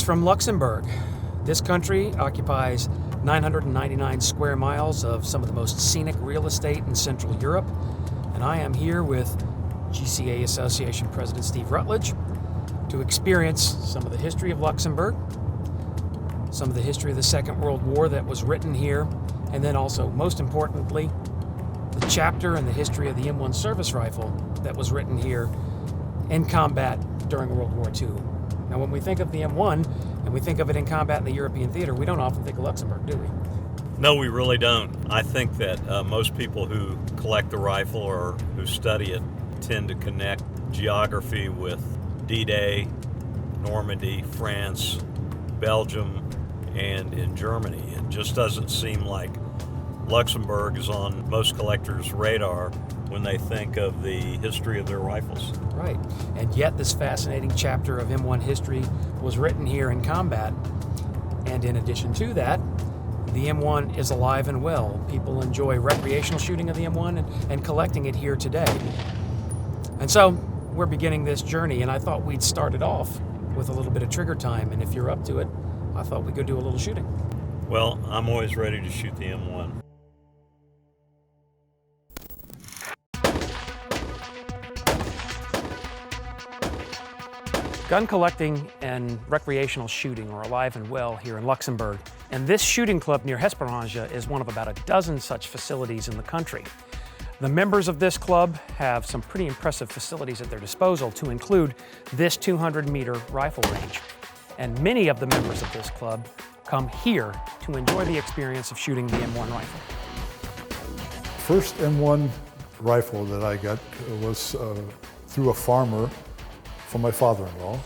Greetings from Luxembourg. This country occupies 999 square miles of some of the most scenic real estate in Central Europe, and I am here with GCA Association President Steve Rutledge to experience some of the history of Luxembourg, some of the history of the Second World War that was written here, and then also, most importantly, the chapter and the history of the M1 service rifle that was written here in combat during World War II. Now, when we think of the M1 and we think of it in combat in the European theater, we don't often think of Luxembourg, do we? No, we really don't. I think that most people who collect the rifle or who study it tend to connect geography with D-Day, Normandy, France, Belgium, and in Germany. It just doesn't seem like Luxembourg is on most collectors' radar when they think of the history of their rifles. Right, and yet this fascinating chapter of M1 history was written here in combat. And in addition to that, the M1 is alive and well. People enjoy recreational shooting of the M1 and collecting it here today. And so we're beginning this journey, and I thought we'd start it off with a little bit of trigger time, and if you're up to it, I thought we'd go do a little shooting. Well, I'm always ready to shoot the M1. Gun collecting and recreational shooting are alive and well here in Luxembourg, and this shooting club near Hesperange is one of about a dozen such facilities in the country. The members of this club have some pretty impressive facilities at their disposal, to include this 200-meter rifle range. And many of the members of this club come here to enjoy the experience of shooting the M1 rifle. First M1 rifle that I got was through a farmer from my father-in-law.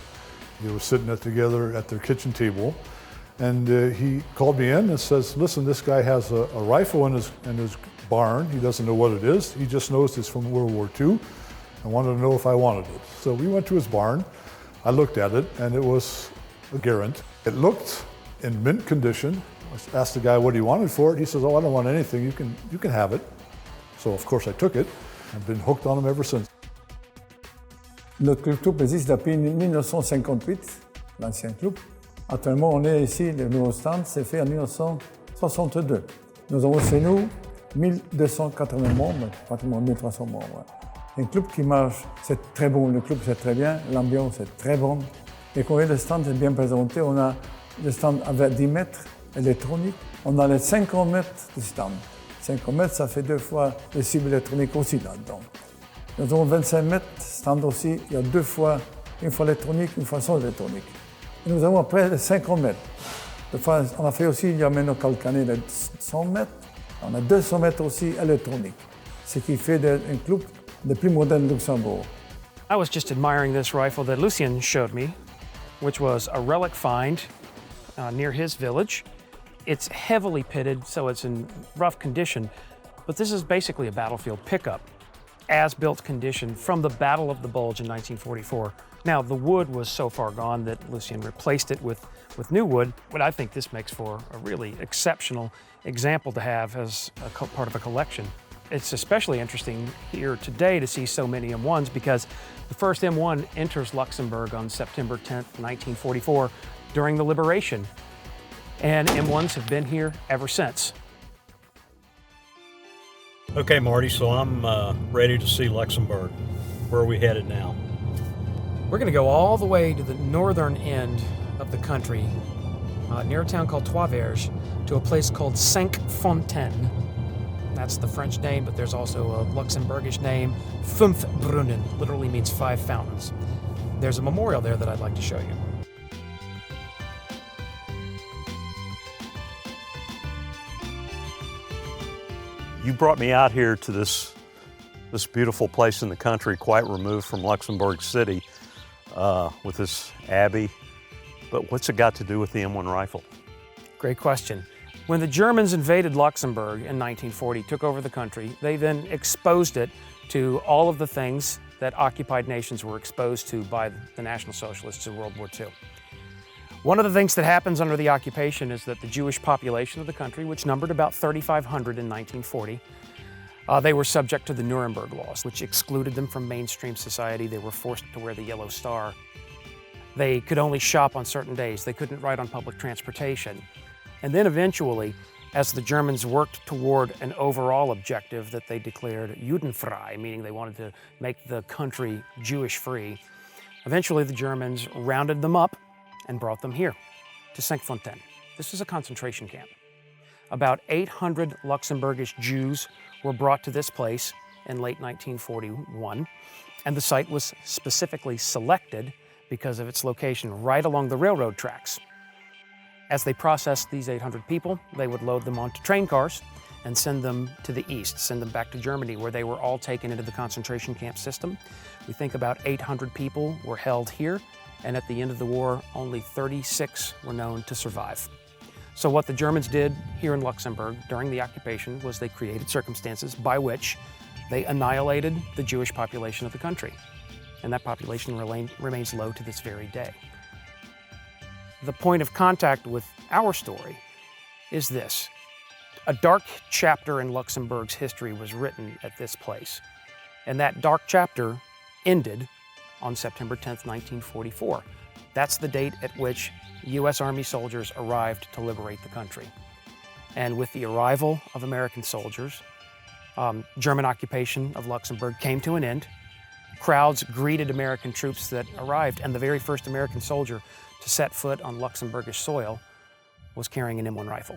They were sitting together at their kitchen table, and he called me in and says, "Listen, this guy has a rifle in his barn. He doesn't know what it is. He just knows it's from World War II. I wanted to know if I wanted it." So we went to his barn. I looked at it, and it was a Garand. It looked in mint condition. I asked the guy what he wanted for it. He says, "Oh, I don't want anything. You can have it." So of course I took it. I've been hooked on them ever since. Notre club existe depuis 1958, l'ancien club. Actuellement, on est ici, le nouveau stand s'est fait en 1962. Nous avons chez nous 1280 membres, pratiquement 1300 membres. Un club qui marche, c'est très bon, le club c'est très bien, l'ambiance est très bonne. Et quand le stand est bien présenté, on a le stand avec 10 mètres électronique, on a les 50 mètres de stand. 50 mètres, ça fait 2 fois les cibles électroniques aussi là-dedans. Nous avons 25 mètres, stand aussi, il y a 2 fois, une fois électronique, une fois sans électronique. Et nous avons après les 50 mètres. On a fait aussi, il y a maintenant quelques années, les 100 mètres. On a 200 mètres aussi électronique, ce qui fait un club le plus moderne de Luxembourg. I was just admiring this rifle that Lucien showed me, which was a relic find near his village. It's heavily pitted, so it's in rough condition, but this is basically a battlefield pickup, as-built condition from the Battle of the Bulge in 1944. Now, the wood was so far gone that Lucien replaced it with new wood, but I think this makes for a really exceptional example to have as a part of a collection. It's especially interesting here today to see so many M1s because the first M1 enters Luxembourg on September 10th, 1944 during the Liberation, and M1s have been here ever since. Okay, Marty, so I'm ready to see Luxembourg. Where are we headed now? We're going to go all the way to the northern end of the country, near a town called Trois-Verges, to a place called Cinq-Fontaines. That's the French name, but there's also a Luxembourgish name. Fünf Brunnen literally means 5 fountains. There's a memorial there that I'd like to show you. You brought me out here to this beautiful place in the country, quite removed from Luxembourg City, with this abbey. But what's it got to do with the M1 rifle? Great question. When the Germans invaded Luxembourg in 1940, took over the country, they then exposed it to all of the things that occupied nations were exposed to by the National Socialists in World War II. One of the things that happens under the occupation is that the Jewish population of the country, which numbered about 3,500 in 1940, they were subject to the Nuremberg laws, which excluded them from mainstream society. They were forced to wear the yellow star. They could only shop on certain days. They couldn't ride on public transportation. And then eventually, as the Germans worked toward an overall objective that they declared Judenfrei, meaning they wanted to make the country Jewish-free, eventually the Germans rounded them up and brought them here to Cinquefontaine. This is a concentration camp. About 800 Luxembourgish Jews were brought to this place in late 1941, and the site was specifically selected because of its location right along the railroad tracks. As they processed these 800 people, they would load them onto train cars and send them to the east, send them back to Germany, where they were all taken into the concentration camp system. We think about 800 people were held here, and at the end of the war, only 36 were known to survive. So what the Germans did here in Luxembourg during the occupation was they created circumstances by which they annihilated the Jewish population of the country. And that population remains low to this very day. The point of contact with our story is this. A dark chapter in Luxembourg's history was written at this place. And that dark chapter ended on September 10th, 1944. That's the date at which U.S. Army soldiers arrived to liberate the country. And with the arrival of American soldiers, German occupation of Luxembourg came to an end. Crowds greeted American troops that arrived, and the very first American soldier to set foot on Luxembourgish soil was carrying an M1 rifle.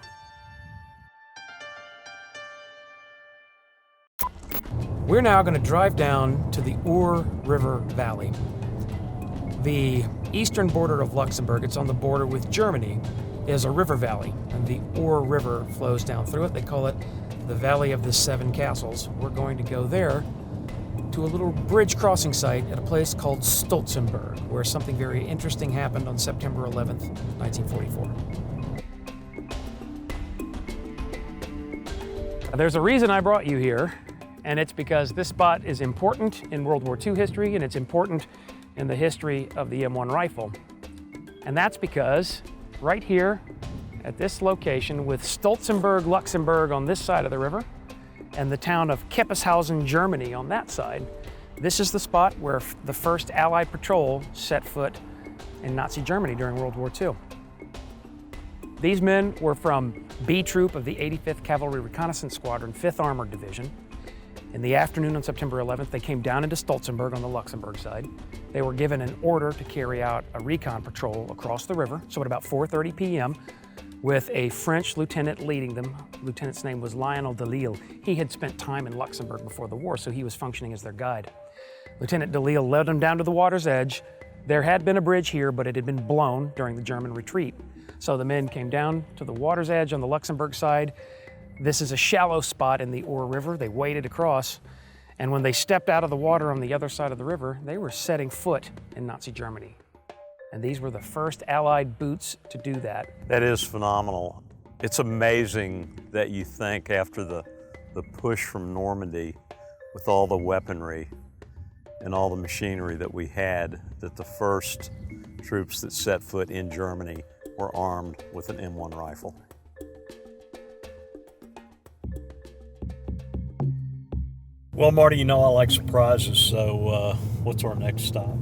We're now going to drive down to the Our River Valley. The eastern border of Luxembourg, it's on the border with Germany, is a river valley, and the Our River flows down through it. They call it the Valley of the Seven Castles. We're going to go there to a little bridge crossing site at a place called Stolzenberg, where something very interesting happened on September 11th, 1944. There's a reason I brought you here, and it's because this spot is important in World War II history, and it's important in the history of the M1 rifle. And that's because right here at this location with Stolzenberg, Luxembourg on this side of the river, and the town of Keppeshausen, Germany on that side, this is the spot where the first Allied patrol set foot in Nazi Germany during World War II. These men were from B Troop of the 85th Cavalry Reconnaissance Squadron, 5th Armored Division. In the afternoon on September 11th, they came down into Stolzenberg on the Luxembourg side. They were given an order to carry out a recon patrol across the river, so at about 4:30 p.m., with a French lieutenant leading them. The lieutenant's name was Lionel Delisle. He had spent time in Luxembourg before the war, so he was functioning as their guide. Lieutenant Delisle led them down to the water's edge. There had been a bridge here, but it had been blown during the German retreat. So the men came down to the water's edge on the Luxembourg side. This is a shallow spot in the Our River. They waded across, and when they stepped out of the water on the other side of the river, they were setting foot in Nazi Germany. And these were the first Allied boots to do that. That is phenomenal. It's amazing that you think after the push from Normandy with all the weaponry and all the machinery that we had, that the first troops that set foot in Germany were armed with an M1 rifle. Well, Marty, you know I like surprises, so what's our next stop?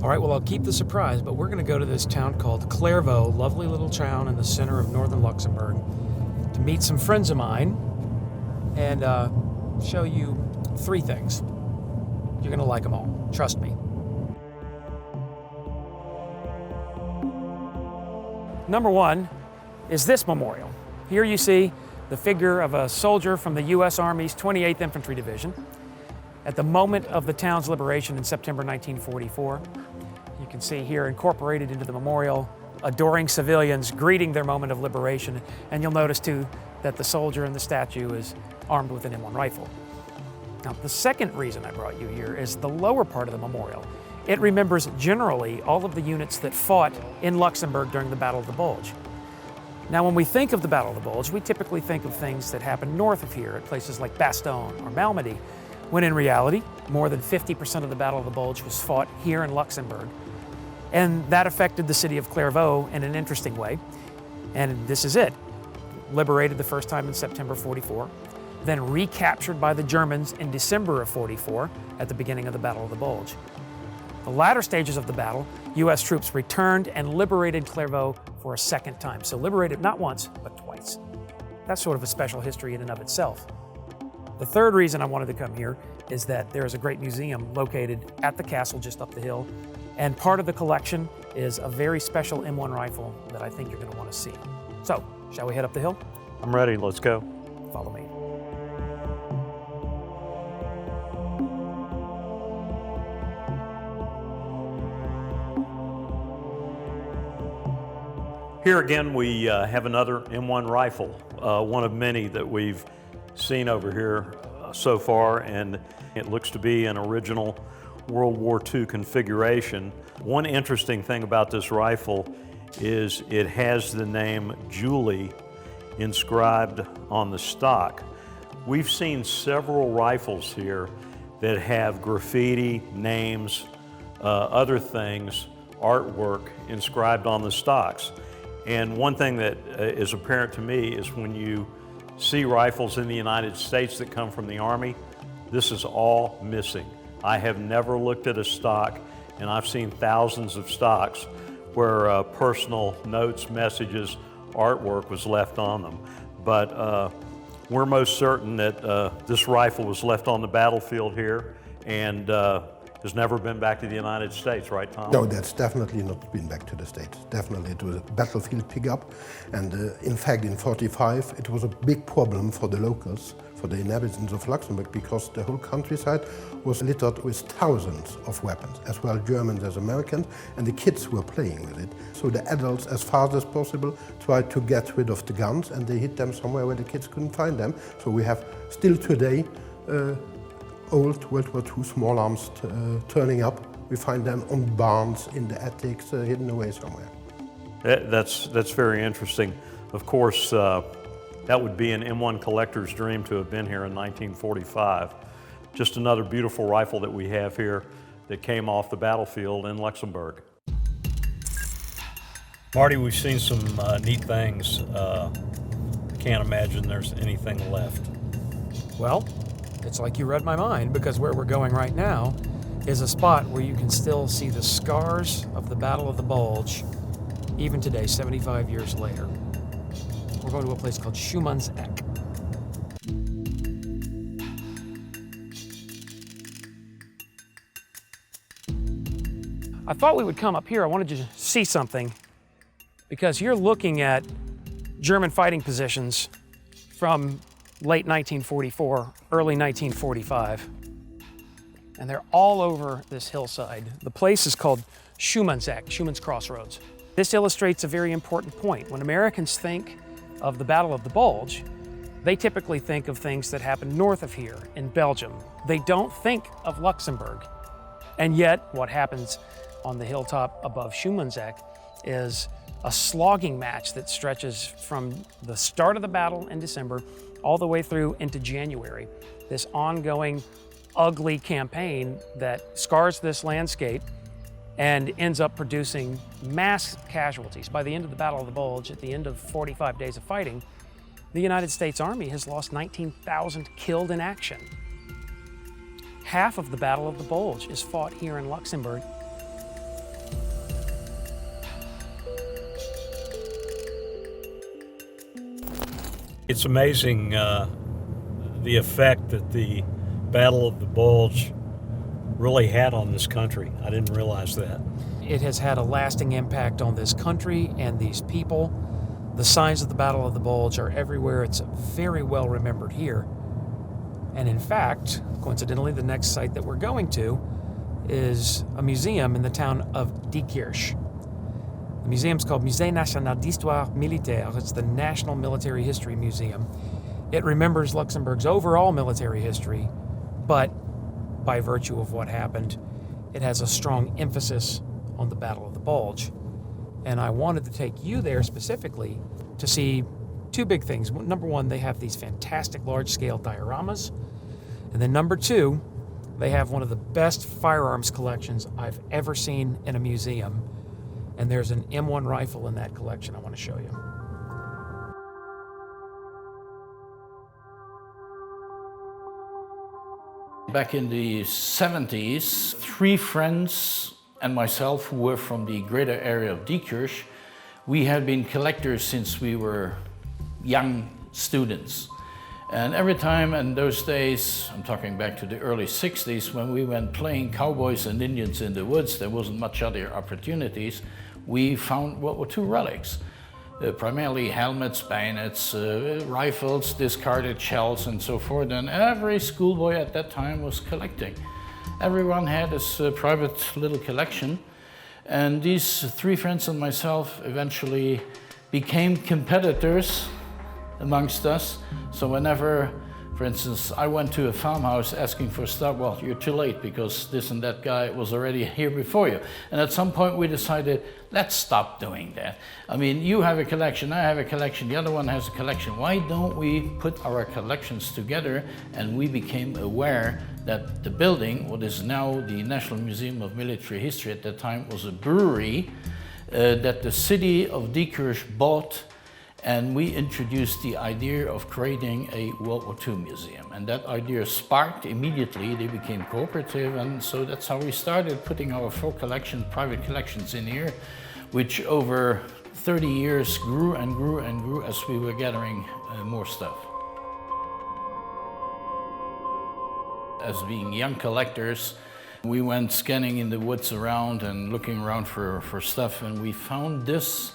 All right, well, I'll keep the surprise, but we're going to go to this town called Clairvaux, lovely little town in the center of northern Luxembourg, to meet some friends of mine and show you 3 things. You're going to like them all. Trust me. Number 1 is this memorial. Here you see the figure of a soldier from the U.S. Army's 28th Infantry Division. At the moment of the town's liberation in September 1944, you can see here incorporated into the memorial, adoring civilians greeting their moment of liberation, and you'll notice too that the soldier in the statue is armed with an M1 rifle. Now, the second reason I brought you here is the lower part of the memorial. It remembers generally all of the units that fought in Luxembourg during the Battle of the Bulge. Now, when we think of the Battle of the Bulge, we typically think of things that happened north of here at places like Bastogne or Malmedy, when in reality, more than 50% of the Battle of the Bulge was fought here in Luxembourg. And that affected the city of Clairvaux in an interesting way. And this is it. Liberated the first time in September 44, then recaptured by the Germans in December of 44 at the beginning of the Battle of the Bulge. The latter stages of the battle, U.S. troops returned and liberated Clairvaux for a second time. So liberated not once, but twice. That's sort of a special history in and of itself. The third reason I wanted to come here is that there is a great museum located at the castle just up the hill. And part of the collection is a very special M1 rifle that I think you're going to want to see. So, shall we head up the hill? I'm ready, let's go. Follow me. Here again we have another M1 rifle, one of many that we've seen over here so far, and it looks to be an original World War II configuration. One interesting thing about this rifle is it has the name Julie inscribed on the stock. We've seen several rifles here that have graffiti, names, other things, artwork inscribed on the stocks. And one thing that is apparent to me is when you see rifles in the United States that come from the Army, this is all missing. I have never looked at a stock, and I've seen thousands of stocks where personal notes, messages, artwork was left on them. But we're most certain that this rifle was left on the battlefield here and has never been back to the United States, right, Tom? No, that's definitely not been back to the States. Definitely it was a battlefield pickup. And in fact, in '45, it was a big problem for the locals, for the inhabitants of Luxembourg, because the whole countryside was littered with thousands of weapons, as well Germans as Americans, and the kids were playing with it. So the adults, as fast as possible, tried to get rid of the guns, and they hid them somewhere where the kids couldn't find them. So we have still today old World War II small arms turning up. We find them on barns, in the attics, hidden away somewhere. That's very interesting. Of course, that would be an M1 collector's dream to have been here in 1945. Just another beautiful rifle that we have here that came off the battlefield in Luxembourg. Marty, we've seen some neat things. Can't imagine there's anything left. Well, it's like you read my mind, because where we're going right now is a spot where you can still see the scars of the Battle of the Bulge, even today, 75 years later. We're going to a place called Schumann's Eck. I thought we would come up here. I wanted you to see something, because you're looking at German fighting positions from late 1944, early 1945. And they're all over this hillside. The place is called Schumann's Eck, Schumann's Crossroads. This illustrates a very important point. When Americans think of the Battle of the Bulge, they typically think of things that happened north of here in Belgium. They don't think of Luxembourg. And yet, what happens on the hilltop above Schumann's Eck is a slogging match that stretches from the start of the battle in December all the way through into January. This ongoing, ugly campaign that scars this landscape and ends up producing mass casualties. By the end of the Battle of the Bulge, at the end of 45 days of fighting, the United States Army has lost 19,000 killed in action. Half of the Battle of the Bulge is fought here in Luxembourg. It's amazing the effect that the Battle of the Bulge really had on this country. I didn't realize that. It has had a lasting impact on this country and these people. The signs of the Battle of the Bulge are everywhere. It's very well remembered here. And in fact, coincidentally, the next site that we're going to is a museum in the town of Diekirch. The museum's called Musée National d'Histoire Militaire. It's the National Military History Museum. It remembers Luxembourg's overall military history, but by virtue of what happened, it has a strong emphasis on the Battle of the Bulge. And I wanted to take you there specifically to see two big things. Number one, they have these fantastic large-scale dioramas. And then number two, they have one of the best firearms collections I've ever seen in a museum. And there's an M1 rifle in that collection I want to show you. Back in the 70s, three friends and myself, who were from the greater area of Diekirch, we had been collectors since we were young students. And every time in those days, I'm talking back to the early 60s, when we went playing cowboys and Indians in the woods, there wasn't much other opportunities, we found World War II relics. Primarily helmets, bayonets, rifles, discarded shells and so forth, and every schoolboy at that time was collecting. Everyone had his private little collection, and these three friends and myself eventually became competitors amongst us. So whenever, for instance, I went to a farmhouse asking for stuff, well, you're too late because this and that guy was already here before you. And at some point we decided, let's stop doing that. I mean, you have a collection, I have a collection, the other one has a collection. Why don't we put our collections together? And we became aware that the building, what is now the National Museum of Military History at that time, was a brewery that the city of Diekirch bought. And we introduced the idea of creating a World War II museum. And that idea sparked immediately. They became cooperative, and so that's how we started putting our full collection, private collections in here, which over 30 years grew and grew and grew as we were gathering more stuff. As being young collectors, we went scanning in the woods around and looking around for stuff, and we found this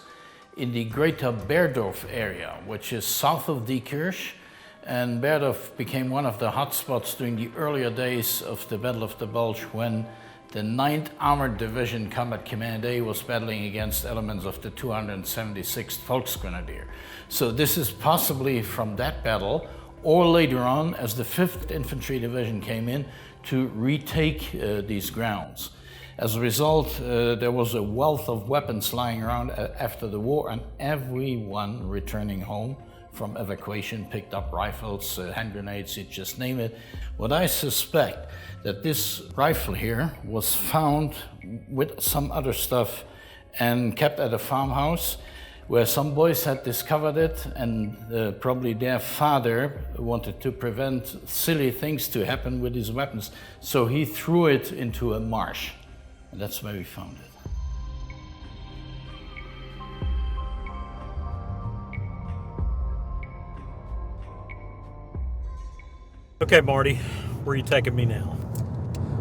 in the greater Berdorf area, which is south of Diekirch, and Berdorf became one of the hotspots during the earlier days of the Battle of the Bulge, when the 9th Armored Division Combat Command A was battling against elements of the 276th Volksgrenadier. So this is possibly from that battle, or later on as the 5th Infantry Division came in to retake these grounds. As a result, there was a wealth of weapons lying around after the war, and everyone returning home from evacuation picked up rifles, hand grenades, you just name it. What I suspect that this rifle here was found with some other stuff and kept at a farmhouse where some boys had discovered it, and probably their father wanted to prevent silly things to happen with his weapons, so he threw it into a marsh. And that's where we found it. Okay, Marty, where are you taking me now?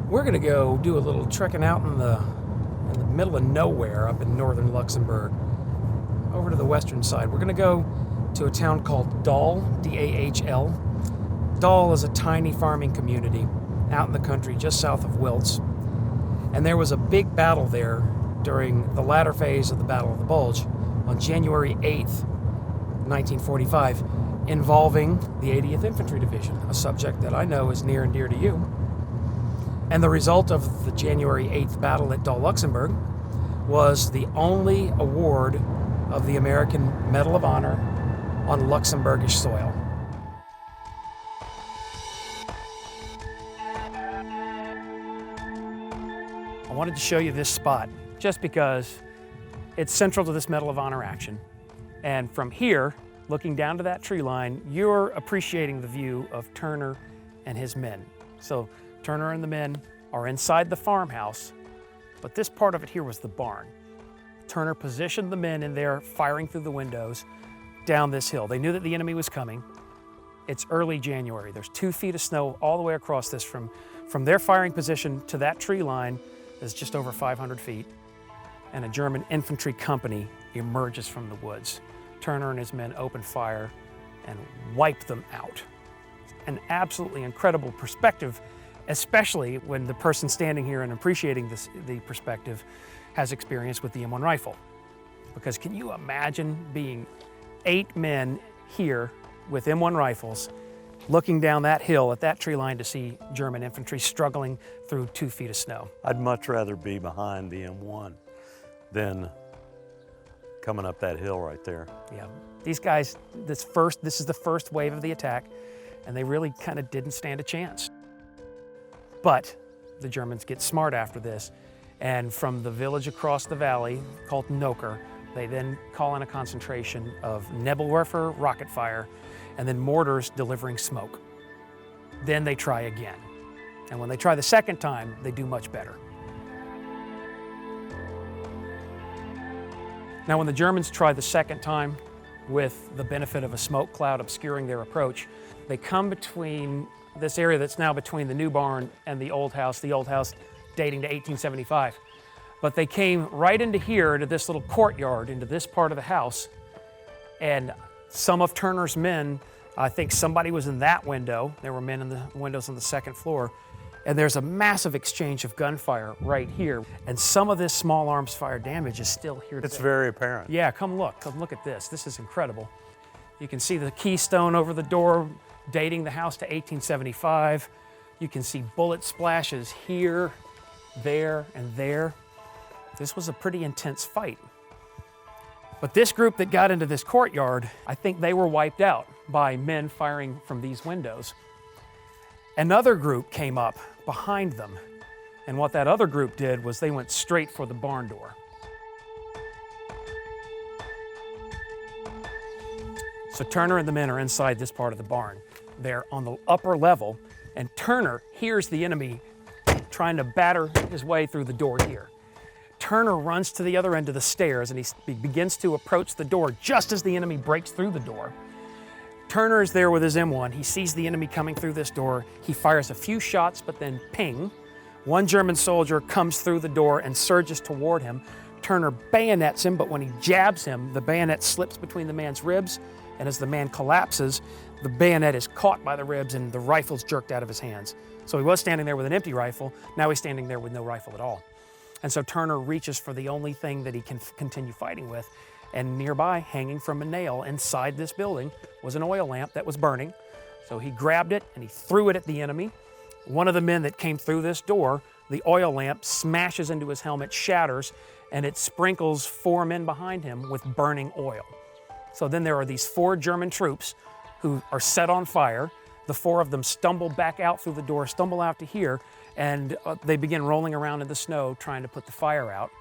We're going to go do a little trekking out in the middle of nowhere up in northern Luxembourg, over to the western side. We're going to go to a town called Dahl, D-A-H-L. Dahl is a tiny farming community out in the country just south of Wiltz. And there was a big battle there during the latter phase of the Battle of the Bulge on January 8th, 1945, involving the 80th Infantry Division, a subject that I know is near and dear to you. And the result of the January 8th battle at Dahl, Luxembourg, was the only award of the American Medal of Honor on Luxembourgish soil. I wanted to show you this spot just because it's central to this Medal of Honor action. And from here, looking down to that tree line, you're appreciating the view of Turner and his men. So Turner and the men are inside the farmhouse, but this part of it here was the barn. Turner positioned the men in there, firing through the windows down this hill. They knew that the enemy was coming. It's early January. There's 2 feet of snow all the way across this. From their firing position to that tree line is just over 500 feet. And a German infantry company emerges from the woods. Turner and his men open fire and wipe them out. An absolutely incredible perspective, especially when the person standing here and appreciating the perspective has experience with the M1 rifle. Because can you imagine being 8 men here with M1 rifles, looking down that hill at that tree line to see German infantry struggling through 2 feet of snow? I'd much rather be behind the M1 than coming up that hill right there. Yeah, these guys, this is the first wave of the attack, and they really kind of didn't stand a chance. But the Germans get smart after this, and from the village across the valley called Noker, they then call in a concentration of Nebelwerfer rocket fire and then mortars delivering smoke. Then they try again. And when they try the second time, they do much better. Now, when the Germans try the second time, with the benefit of a smoke cloud obscuring their approach, they come between this area that's now between the new barn and the old house dating to 1875. But they came right into here, to this little courtyard, into this part of the house, and some of Turner's men, I think somebody was in that window. There were men in the windows on the second floor. And there's a massive exchange of gunfire right here. And some of this small arms fire damage is still here today. It's very apparent. Yeah, come look at this. This is incredible. You can see the keystone over the door dating the house to 1875. You can see bullet splashes here, there, and there. This was a pretty intense fight. But this group that got into this courtyard, I think they were wiped out by men firing from these windows. Another group came up behind them, and what that other group did was they went straight for the barn door. So Turner and the men are inside this part of the barn. They're on the upper level, and Turner hears the enemy trying to batter his way through the door here. Turner runs to the other end of the stairs, and he begins to approach the door just as the enemy breaks through the door. Turner is there with his M1. He sees the enemy coming through this door. He fires a few shots, but then ping. One German soldier comes through the door and surges toward him. Turner bayonets him, but when he jabs him, the bayonet slips between the man's ribs, and as the man collapses, the bayonet is caught by the ribs and the rifle's jerked out of his hands. So he was standing there with an empty rifle. Now he's standing there with no rifle at all. And so Turner reaches for the only thing that he can continue fighting with. And nearby, hanging from a nail inside this building, was an oil lamp that was burning. So he grabbed it and he threw it at the enemy. One of the men that came through this door, the oil lamp smashes into his helmet, shatters, and it sprinkles 4 men behind him with burning oil. So then there are these 4 German troops who are set on fire. The 4 of them stumble back out through the door, stumble out to here, and they begin rolling around in the snow trying to put the fire out.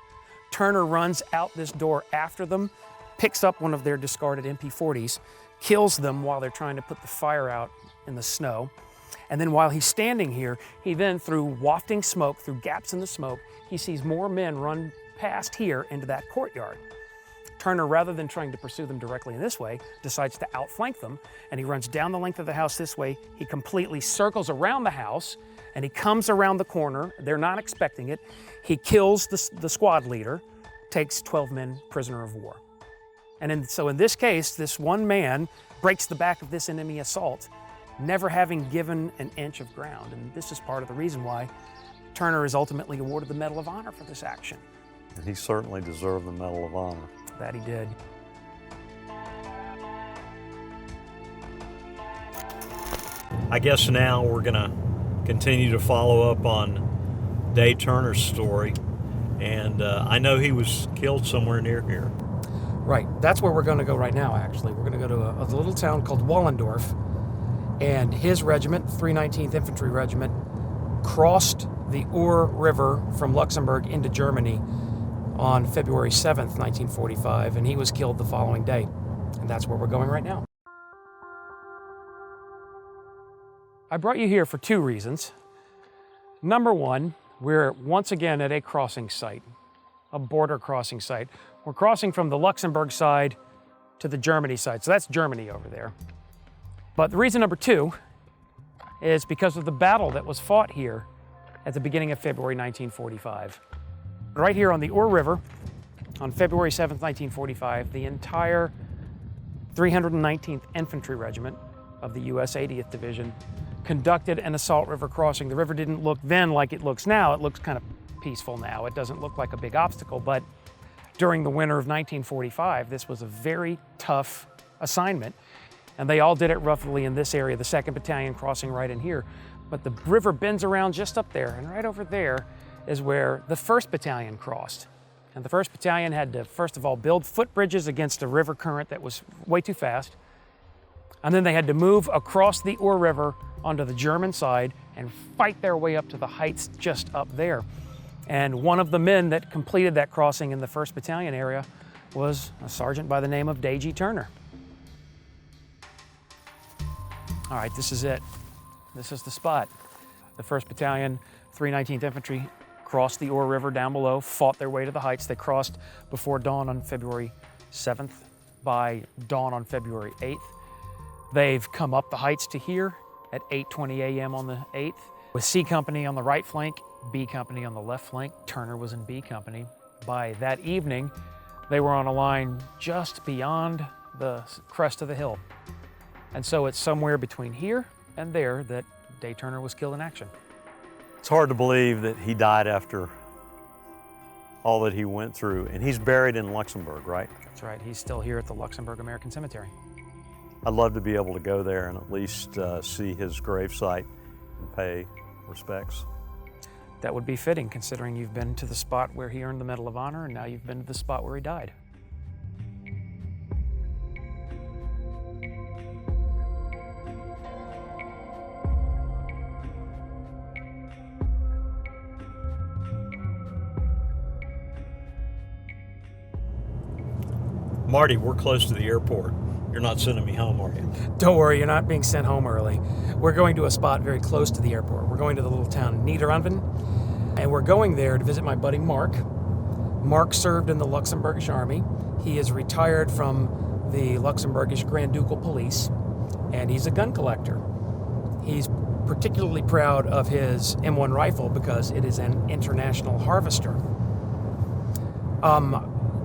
Turner runs out this door after them, picks up one of their discarded MP40s, kills them while they're trying to put the fire out in the snow. And then while he's standing here, he then, through wafting smoke, through gaps in the smoke, he sees more men run past here into that courtyard. Turner, rather than trying to pursue them directly in this way, decides to outflank them, and he runs down the length of the house this way. He completely circles around the house, and he comes around the corner. They're not expecting it. He kills the squad leader, takes 12 men prisoner of war. So in this case, this one man breaks the back of this enemy assault, never having given an inch of ground. And this is part of the reason why Turner is ultimately awarded the Medal of Honor for this action. And he certainly deserved the Medal of Honor. That he did. I guess now we're going to continue to follow up on Day Turner's story. And I know he was killed somewhere near here. Right, that's where we're going to go right now, actually. We're going to go to a little town called Wallendorf, and his regiment, 319th Infantry Regiment, crossed the Our River from Luxembourg into Germany on February 7th, 1945, and he was killed the following day. And that's where we're going right now. I brought you here for 2 reasons. Number one, we're once again at a crossing site, a border crossing site. We're crossing from the Luxembourg side to the Germany side, so that's Germany over there. But the reason number 2 is because of the battle that was fought here at the beginning of February 1945. Right here on the Our River, on February 7th, 1945, the entire 319th Infantry Regiment of the U.S. 80th Division conducted an assault river crossing. The river didn't look then like it looks now. It looks kind of peaceful now. It doesn't look like a big obstacle, but during the winter of 1945, this was a very tough assignment, and they all did it roughly in this area, the 2nd Battalion crossing right in here. But the river bends around just up there, and right over there is where the 1st Battalion crossed. And the 1st Battalion had to, first of all, build footbridges against a river current that was way too fast. And then they had to move across the Our River onto the German side and fight their way up to the heights just up there. And one of the men that completed that crossing in the 1st Battalion area was a sergeant by the name of Day Turner. All right, this is it. This is the spot. The 1st Battalion, 319th Infantry crossed the Ore River down below, fought their way to the heights. They crossed before dawn on February 7th. By dawn on February 8th, they've come up the heights to here at 8:20 a.m. on the 8th, with C Company on the right flank, B Company on the left flank. Turner was in B Company. By that evening, they were on a line just beyond the crest of the hill. And so it's somewhere between here and there that Day Turner was killed in action. It's hard to believe that he died after all that he went through, and he's buried in Luxembourg, right? That's right, he's still here at the Luxembourg American Cemetery. I'd love to be able to go there and at least see his gravesite and pay respects. That would be fitting, considering you've been to the spot where he earned the Medal of Honor, and now you've been to the spot where he died. Marty, we're close to the airport. You're not sending me home, are you? Don't worry, you're not being sent home early. We're going to a spot very close to the airport. We're going to the little town Niederanven, and we're going there to visit my buddy Mark. Mark served in the Luxembourgish army. He is retired from the Luxembourgish Grand Ducal Police, and he's a gun collector. He's particularly proud of his M1 rifle because it is an international harvester.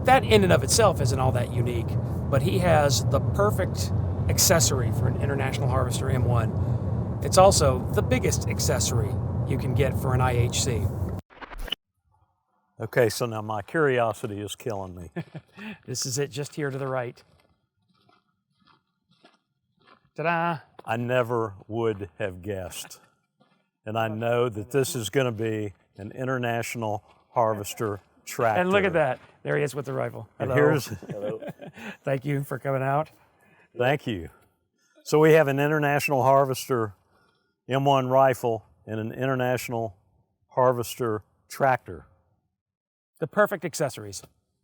That in and of itself isn't all that unique, but he has the perfect accessory for an International Harvester M1. It's also the biggest accessory you can get for an IHC. Okay, so now my curiosity is killing me. This is it just here to the right. Ta-da! I never would have guessed. And I know that this is going to be an International Harvester tractor. And look at that. There he is with the rifle. Hello. Hello. Thank you for coming out. Thank you. So we have an International Harvester M1 rifle and an International Harvester tractor. The perfect accessories.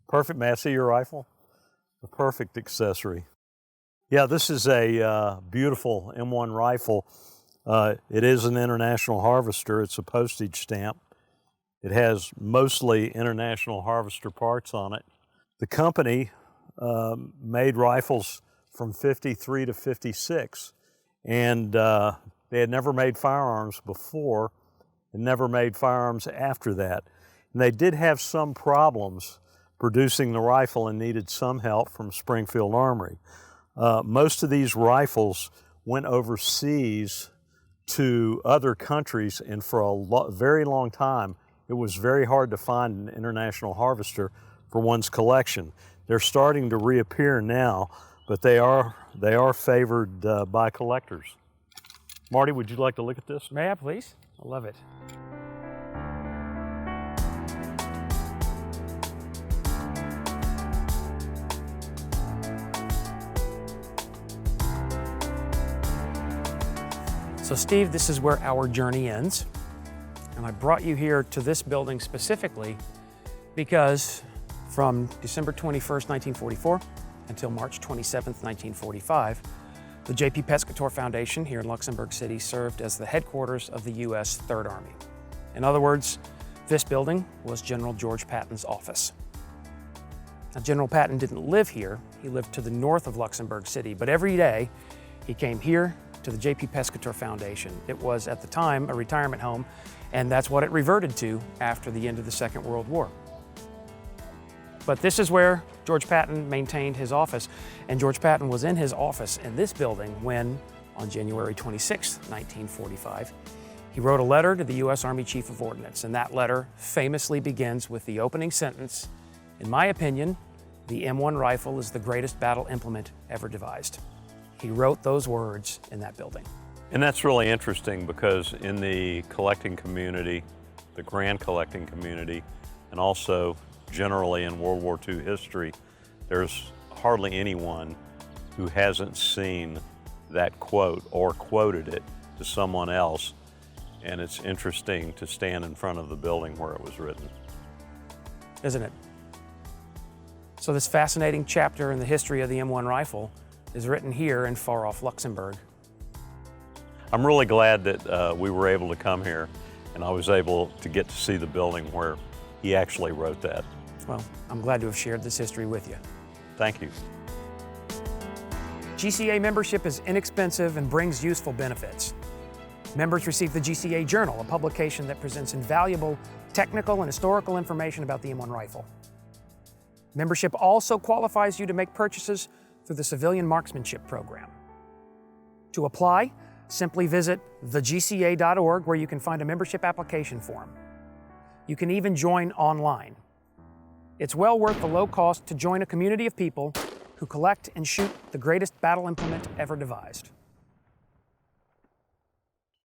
Perfect. May I see your rifle? The perfect accessory. Yeah, this is a beautiful M1 rifle. It is an International Harvester. It's a postage stamp. It has mostly International Harvester parts on it. The company made rifles from 53 to 56, and they had never made firearms before and never made firearms after that. And they did have some problems producing the rifle and needed some help from Springfield Armory. Most of these rifles went overseas to other countries, and for a very long time, it was very hard to find an International Harvester for one's collection. They're starting to reappear now, but they are favored by collectors. Marty, would you like to look at this? May I, please? I love it. So Steve, this is where our journey ends. And I brought you here to this building specifically because from December 21st, 1944 until March 27th, 1945, the J.P. Pescatore Foundation here in Luxembourg City served as the headquarters of the U.S. Third Army. In other words, this building was General George Patton's office. Now, General Patton didn't live here. He lived to the north of Luxembourg City, but every day he came here to the J.P. Pescatore Foundation. It was, at the time, a retirement home, and that's what it reverted to after the end of the Second World War. But this is where George Patton maintained his office, and George Patton was in his office in this building when, on January 26, 1945, he wrote a letter to the U.S. Army Chief of Ordnance, and that letter famously begins with the opening sentence, "In my opinion, the M1 rifle is the greatest battle implement ever devised." He wrote those words in that building. And that's really interesting because in the collecting community, the grand collecting community, and also generally in World War II history, there's hardly anyone who hasn't seen that quote or quoted it to someone else. And it's interesting to stand in front of the building where it was written. Isn't it? So this fascinating chapter in the history of the M1 rifle is written here in far-off Luxembourg. I'm really glad that we were able to come here and I was able to get to see the building where he actually wrote that. Well, I'm glad to have shared this history with you. Thank you. GCA membership is inexpensive and brings useful benefits. Members receive the GCA Journal, a publication that presents invaluable technical and historical information about the M1 rifle. Membership also qualifies you to make purchases through the Civilian Marksmanship Program. To apply, simply visit thegca.org, where you can find a membership application form. You can even join online. It's well worth the low cost to join a community of people who collect and shoot the greatest battle implement ever devised.